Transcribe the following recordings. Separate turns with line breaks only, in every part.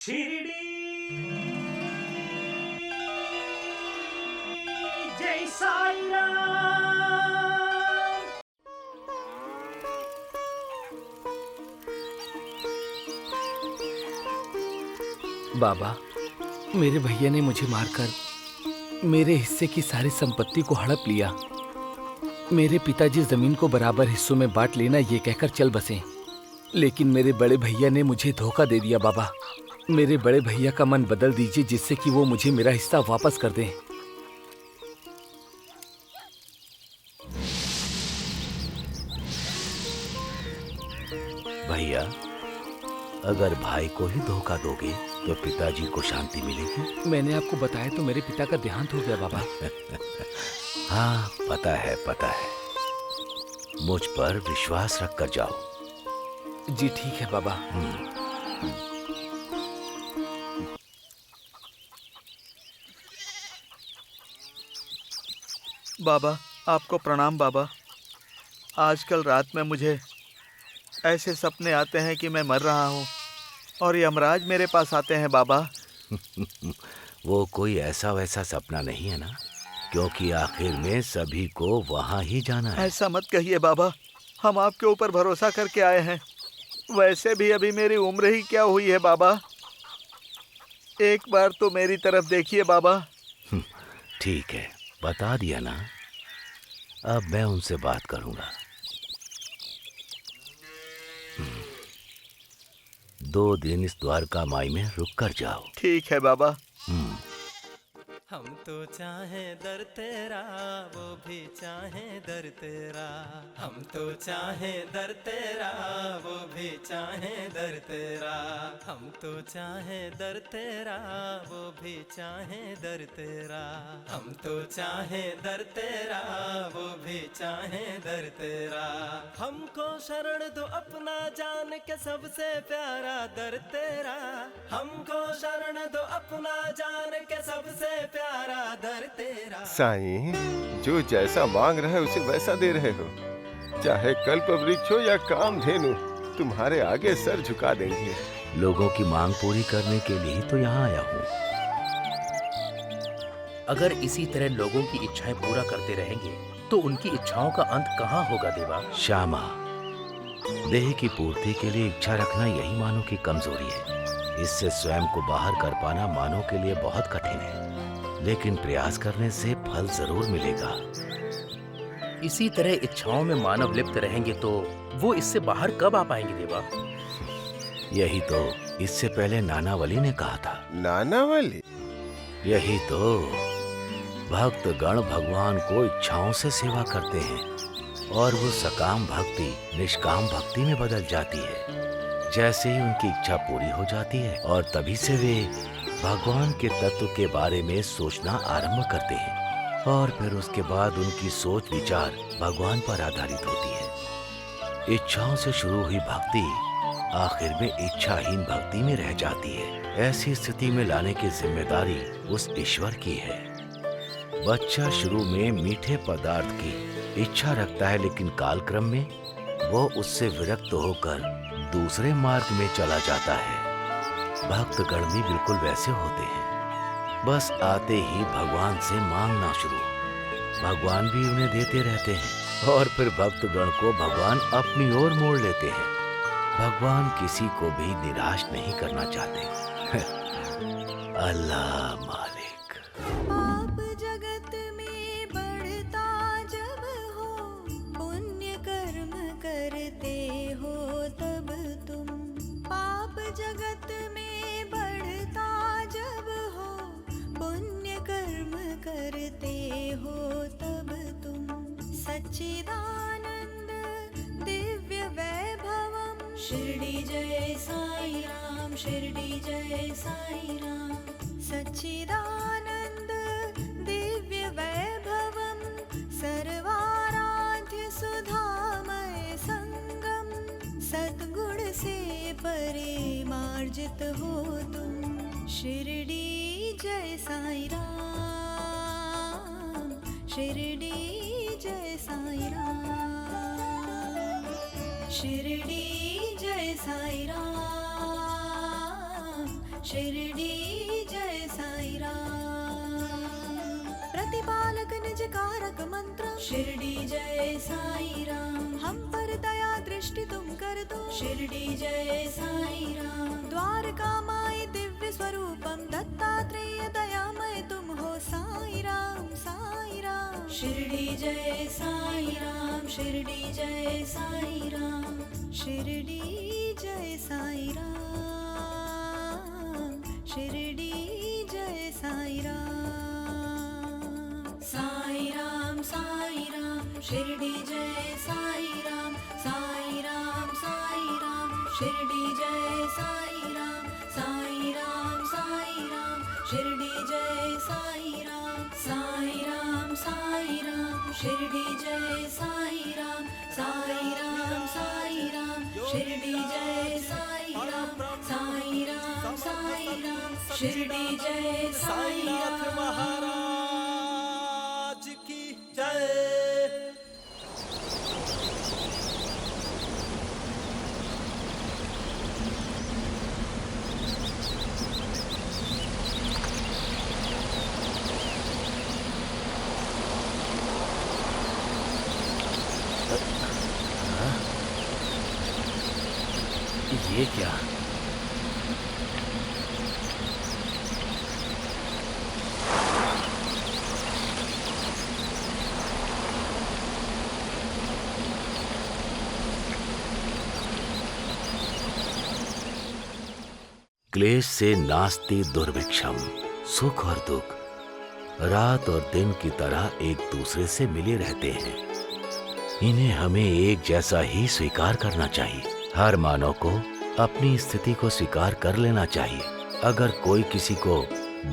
शिरडी जय साई राम।
बाबा, मेरे भैया ने मुझे मारकर मेरे हिस्से की सारी संपत्ति को हड़प लिया। मेरे पिताजी जमीन को बराबर हिस्सों में बांट लेना ये कहकर चल बसे, लेकिन मेरे बड़े भैया ने मुझे धोखा दे दिया। बाबा, मेरे बड़े भैया का मन बदल दीजिए जिससे कि वो मुझे मेरा हिस्सा वापस कर दें।
भैया, अगर भाई को ही धोखा दोगे तो पिताजी को शांति मिलेगी।
मैंने आपको बताया तो मेरे पिता का देहांत हो गया बाबा।
हाँ, पता है पता है। मुझ पर विश्वास रख कर जाओ।
जी ठीक है बाबा।
बाबा, आपको प्रणाम बाबा। आजकल रात में मुझे ऐसे सपने आते हैं कि मैं मर रहा हूँ और यमराज मेरे पास आते हैं बाबा।
वो कोई ऐसा वैसा सपना नहीं है ना, क्योंकि आखिर में सभी को वहाँ ही जाना है।
ऐसा मत कहिए बाबा, हम आपके ऊपर भरोसा करके आए हैं। वैसे भी अभी मेरी उम्र ही क्या हुई है बाबा। एक बार तो मेरी तरफ देखिए बाबा।
ठीक है, बता दिया ना, अब मैं उनसे बात करूंगा। 2 दिन इस द्वारका माई में रुक कर जाओ।
ठीक है बाबा।
हम तो चाहें दर तेरा, वो भी चाहें दर तेरा। हम तो चाहें दर तेरा, वो भी चाहें दर तेरा। हम तो चाहें दर तेरा, वो भी चाहें दर तेरा। हम तो चाहें दर तेरा, वो भी चाहें दर तेरा। हमको शरण दो अपना जान के सबसे प्यारा दर तेरा। हमको शरण दो अपना जान के सबसे प्यारा दर तेरा।
साईं, जो जैसा मांग रहे है उसे वैसा दे रहे हो। चाहे कल्प वृक्ष हो या कामधेनु, तुम्हारे आगे सर झुका देंगे।
लोगों की मांग पूरी करने के लिए ही तो यहाँ आया हूँ।
अगर इसी तरह लोगों की इच्छाएं पूरा करते रहेंगे तो उनकी इच्छाओं का अंत कहाँ होगा देवा?
श्यामा, देह की पूर्ति के लिए इच्छा रखना यही मानव की कमजोरी है। इससे स्वयं को बाहर कर पाना मानव के लिए बहुत कठिन है, लेकिन प्रयास करने से फल जरूर मिलेगा।
इसी तरह इच्छाओं में मानव लिप्त रहेंगे तो वो इससे बाहर कब आ पाएंगे देवा?
यही तो इससे पहले नानावली ने कहा था।
नानावली?
यही तो, भक्त गण भगवान को इच्छाओं से सेवा करते हैं और वो सकाम भक्ति निष्काम भक्ति में बदल जाती है। जैसे ही उनकी इच्छा पूरी हो जाती है और तभी से वे भगवान के तत्व के बारे में सोचना आरंभ करते हैं और फिर उसके बाद उनकी सोच विचार भगवान पर आधारित होती है। इच्छाओं से शुरू हुई भक्ति आखिर में इच्छाहीन भक्ति में रह जाती है। ऐसी स्थिति में लाने की जिम्मेदारी उस ईश्वर की है। बच्चा शुरू में मीठे पदार्थ की इच्छा रखता है, लेकिन कालक्रम में वो उससे विरक्त होकर दूसरे मार्ग में चला जाता है। भक्तगण भी बिल्कुल वैसे होते हैं, बस आते ही भगवान से मांगना शुरू, भगवान भी उन्हें देते रहते हैं और फिर भक्तगण को भगवान अपनी ओर मोड़ लेते हैं। भगवान किसी को भी निराश नहीं करना चाहते। अल्लाह मालिक।
पाप जगत में बढ़ता जब हो, पुण्य कर्म करते हो तब तुम। पाप जगत में बढ़ता जब हो, पुण्य कर्म करते हो तब तुम। सच्चिदानंद दिव्य वैभवम, शिरडी जय साई राम, शिरडी जय साई राम। सच्चिदानंद दिव्य वैभवम, सर्वाराध्य सुधामय संगम। सद्गुण से परिमार्जित हो तुम, शिरडी जय साई राम, शिरडी जय साई राम, शिरडी जय साई राम, शिरडी जय साई राम। प्रतिपालक निज कारक मंत्र शिरडी जय साई राम। हम पर दया दृष्टि तुम कर दो शिरडी जय साई राम। द्वारका माई दिव्य स्वरूपम दत्तात्रेय दयामय तुम हो साई राम साई राम। शिरडी जय साई राम शिरडी जय साई राम। शिरडी जय साई राम शिरडी जय साई राम। साई राम शिरडी जय साई राम। साई राम शिरडी जय साई राम। साई राम शिरडी जय साई राम। साई राम शिरडी जय साई राम। साई राम शिरडी जय साई राम। साई राम शिरडी जय साई
साईनाथ
राम।
महाराज की जय।
ये क्या?
क्लेश से नास्ति दुर्भिक्षम। सुख और दुख रात और दिन की तरह एक दूसरे से मिले रहते हैं। इन्हें हमें एक जैसा ही स्वीकार करना चाहिए। हर मानव को अपनी स्थिति को स्वीकार कर लेना चाहिए। अगर कोई किसी को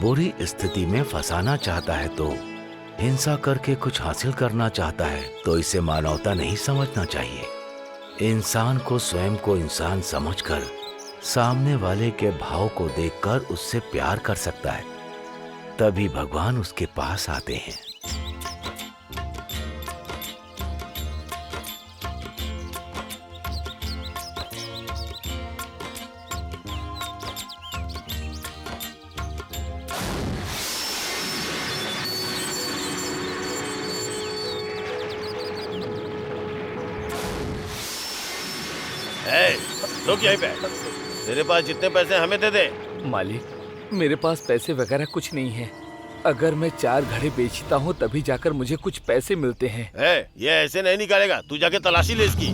बुरी स्थिति में फंसाना चाहता है तो हिंसा करके कुछ हासिल करना चाहता है तो इसे मानवता नहीं समझना चाहिए। इंसान को स्वयं को इंसान समझकर सामने वाले के भाव को देखकर उससे प्यार कर सकता है, तभी भगवान उसके पास आते हैं।
रुक यहीं पे। तेरे पास जितने पैसे हमें दे दे।
मालिक, मेरे पास पैसे वगैरह कुछ नहीं है। अगर मैं 4 घड़े बेचता हूँ तभी जाकर मुझे कुछ पैसे मिलते हैं।
ये ऐसे नहीं निकालेगा, तू जाके तलाशी ले इसकी।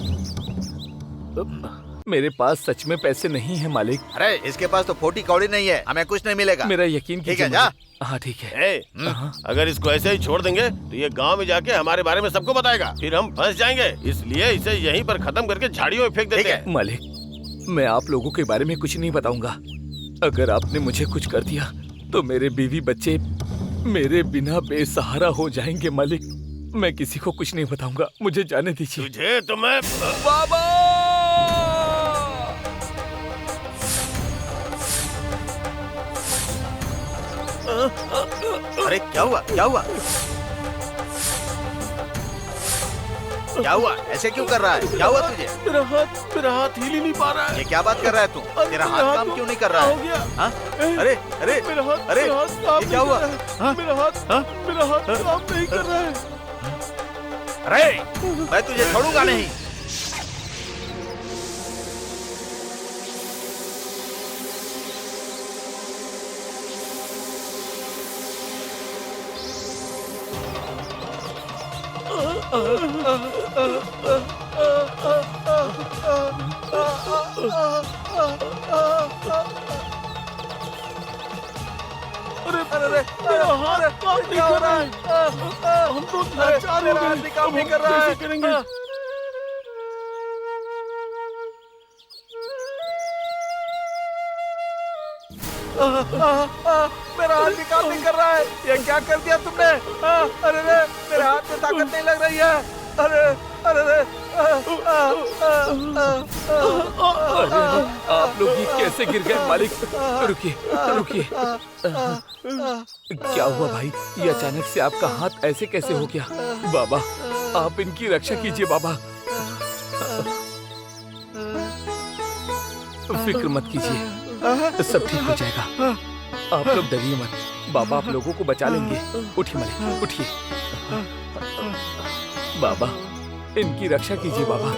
मेरे पास सच में पैसे नहीं है मालिक।
अरे इसके पास तो 40 कौड़ी नहीं है, हमें कुछ नहीं मिलेगा।
मेरा यकीन
ठीक
कीजिए
है, जा।
मुझे। हाँ ठीक है।
अगर इसको ऐसे ही छोड़ देंगे तो ये गांव में जाके हमारे बारे में सबको बताएगा, फिर हम फंस जाएंगे। इसलिए इसे यहीं पर खत्म करके झाड़ियों में फेंक देते हैं।
मालिक, मैं आप लोगों के बारे में कुछ नहीं बताऊंगा। अगर आपने मुझे कुछ कर दिया तो मेरे बीवी बच्चे मेरे बिना बेसहारा हो जाएंगे। मालिक, मैं किसी को कुछ नहीं बताऊंगा, मुझे जाने दीजिए।
तुझे तो मैं
बाबा!
अरे क्या हुआ, क्या हुआ, क्या हुआ? ऐसे क्यों कर रहा है? क्या हुआ तुझे?
मेरा हाथ हिल ही नहीं पा रहा है।
ये क्या बात कर रहा है तू? तेरा हाथ काम क्यों नहीं कर रहा है? हाँ? अरे अरे अरे ये क्या हुआ? हाँ?
मेरा हाथ काम नहीं कर रहा है।
अरे मैं तुझे छोड़ूंगा नहीं।
अरे मेरा हाथ काम नहीं कर रहा है। हम तो लाचार हो गए,
काम नहीं कर रहा है।
कैसे करेंगे?
मेरा हाथ भी काम नहीं कर रहा है। ये क्या कर दिया तुमने? अरे रे, मेरे हाथ में ताकत नहीं लग रही है। अरे अरे रे,
आप लोग ये कैसे गिर गए? मालिक, रुकिए रुकिए। क्या हुआ भाई? ये अचानक से आपका हाथ ऐसे कैसे हो गया? बाबा, आप इनकी रक्षा कीजिए बाबा। फिक्र मत कीजिए, सब ठीक हो जाएगा। आप लोग डरिए मत, बाबा आप लोगों को बचा लेंगे। उठिए मालिक, उठिए। बाबा इनकी रक्षा कीजिए बाबा।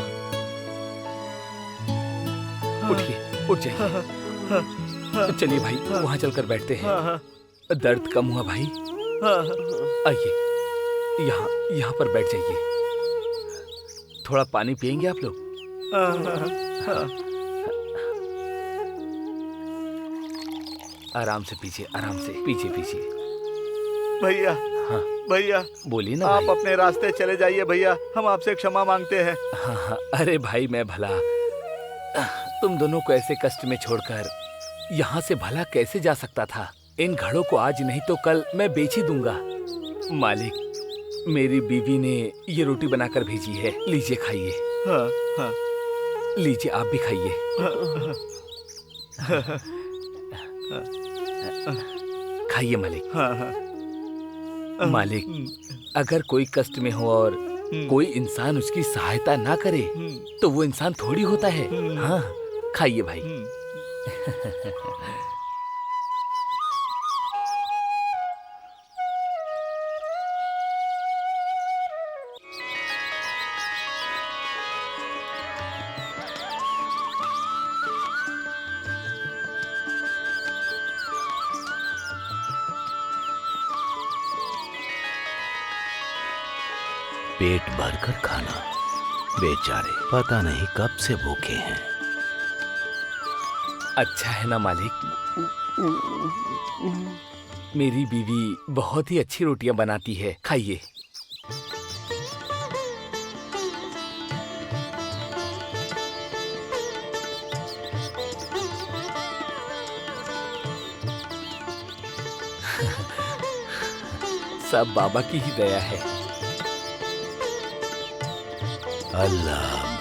उठिए, उठ जाइए। चलिए भाई वहाँ चलकर बैठते हैं। दर्द कम हुआ भाई? आइए यहाँ पर बैठ जाइए। थोड़ा पानी पियेंगे आप लोग? आराम से पीजिए, आराम से पीजिए पीजिए।
भैया,
हाँ
भैया
बोलिए ना
आप
भाई।
अपने रास्ते चले जाइए भैया, हम आपसे क्षमा मांगते हैं।
हाँ हाँ, अरे भाई मैं भला तुम दोनों को ऐसे कष्ट में छोड़कर यहाँ से भला कैसे जा सकता था? इन घड़ों को आज नहीं तो कल मैं बेच ही दूंगा। मालिक, मेरी बीवी ने ये रोटी बनाकर भेजी है, लीजिए खाइए।
हाँ, हाँ।
लीजिए आप भी खाइए। खाइए मालिक।
हाँ, हाँ।
मालिक, अगर कोई कष्ट में हो और कोई इंसान उसकी सहायता ना करे तो वो इंसान थोड़ी होता है। हाँ खाइए भाई।
पेट भरकर खाना, बेचारे पता नहीं कब से भूखे हैं।
अच्छा है ना मालिक, मेरी बीवी बहुत ही अच्छी रोटियां बनाती है, खाइए। सब बाबा की ही दया है।
अल्लाह